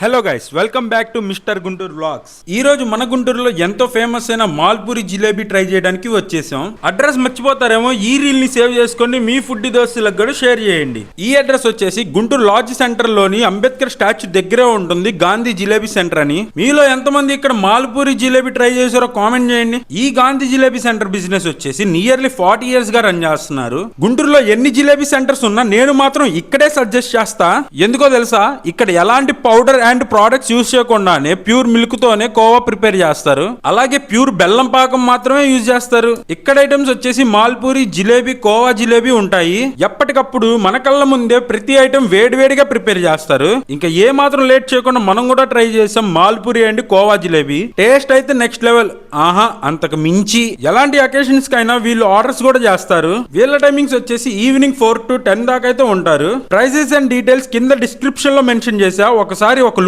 Hello guys, welcome back to mister Guntur vlogs. ఈ రోజు మన గుంటూరులో ఎంతో ఫేమస్ అయిన మాల్పూరి జిలేబీ ట్రై చేయడానికి వచ్చేసాం. అడ్రస్ మర్చిపోతారేమో, ఈ రీల్ ని సేవ్ చేసుకొని మీ ఫుడ్ దోస్తులకు కూడా షేర్ చేయండి. ఈ అడ్రస్ వచ్చేసి గుంటూరు లాడ్జ్ సెంటర్ లోని అంబేద్కర్ స్టాచ్యూ దగ్గరే ఉంటుంది గాంధీ జిలేబీ సెంటర్ అని. మీలో ఎంతమంది ఇక్కడ మాల్పూరి జిలేబీ ట్రై చేశారో కామెంట్ చేయండి. ఈ గాంధీ జిలేబీ సెంటర్ బిజినెస్ వచ్చేసి నియర్లీ 40 years గా రన్ చేస్తున్నారు. గుంటూరులో ఎన్ని జిలేబీ సెంటర్స్ ఉన్నా నేను మాత్రం ఇక్కడే సజెస్ట్ చేస్తా. ఎందుకో తెలుసా, ఇక్కడ ఎలాంటి పౌడర్ అండ్ ప్రోడక్ట్స్ యూజ్ చేయకుండానే ప్యూర్ మిల్క్ తోనే కోవా ప్రిపేర్ చేస్తారు. అలాగే ప్యూర్ బెల్లం పాకం మాత్రమే యూజ్ చేస్తారు. ఇక్కడ ఐటమ్స్ వచ్చేసి మాల్పూరి జిలేబీ, కోవా జిలేబీ ఉంటాయి. ఎప్పటికప్పుడు మన కళ్ళ ముందే ప్రతి ఐటమ్ వేడివేడిగా ప్రిపేర్ చేస్తారు. ఇంకా ఏ మాత్రం లేట్ చేయకుండా మనం కూడా ట్రై చేసాం మాల్పూరి అండ్ కోవా జిలేబీ. టేస్ట్ అయితే నెక్స్ట్ లెవెల్. ఆహా, అంతకు మించి. ఎలాంటి అకేషన్స్ కైనా వీళ్ళు ఆర్డర్స్ కూడా చేస్తారు. వీళ్ళ టైమింగ్స్ వచ్చేసి ఈవినింగ్ 4 to 10 దాకా అయితే ఉంటారు. ప్రైసెస్ అండ్ డీటెయిల్స్ కింద డిస్క్రిప్షన్ లో మెన్షన్ చేసా. ఒకసారి ఒక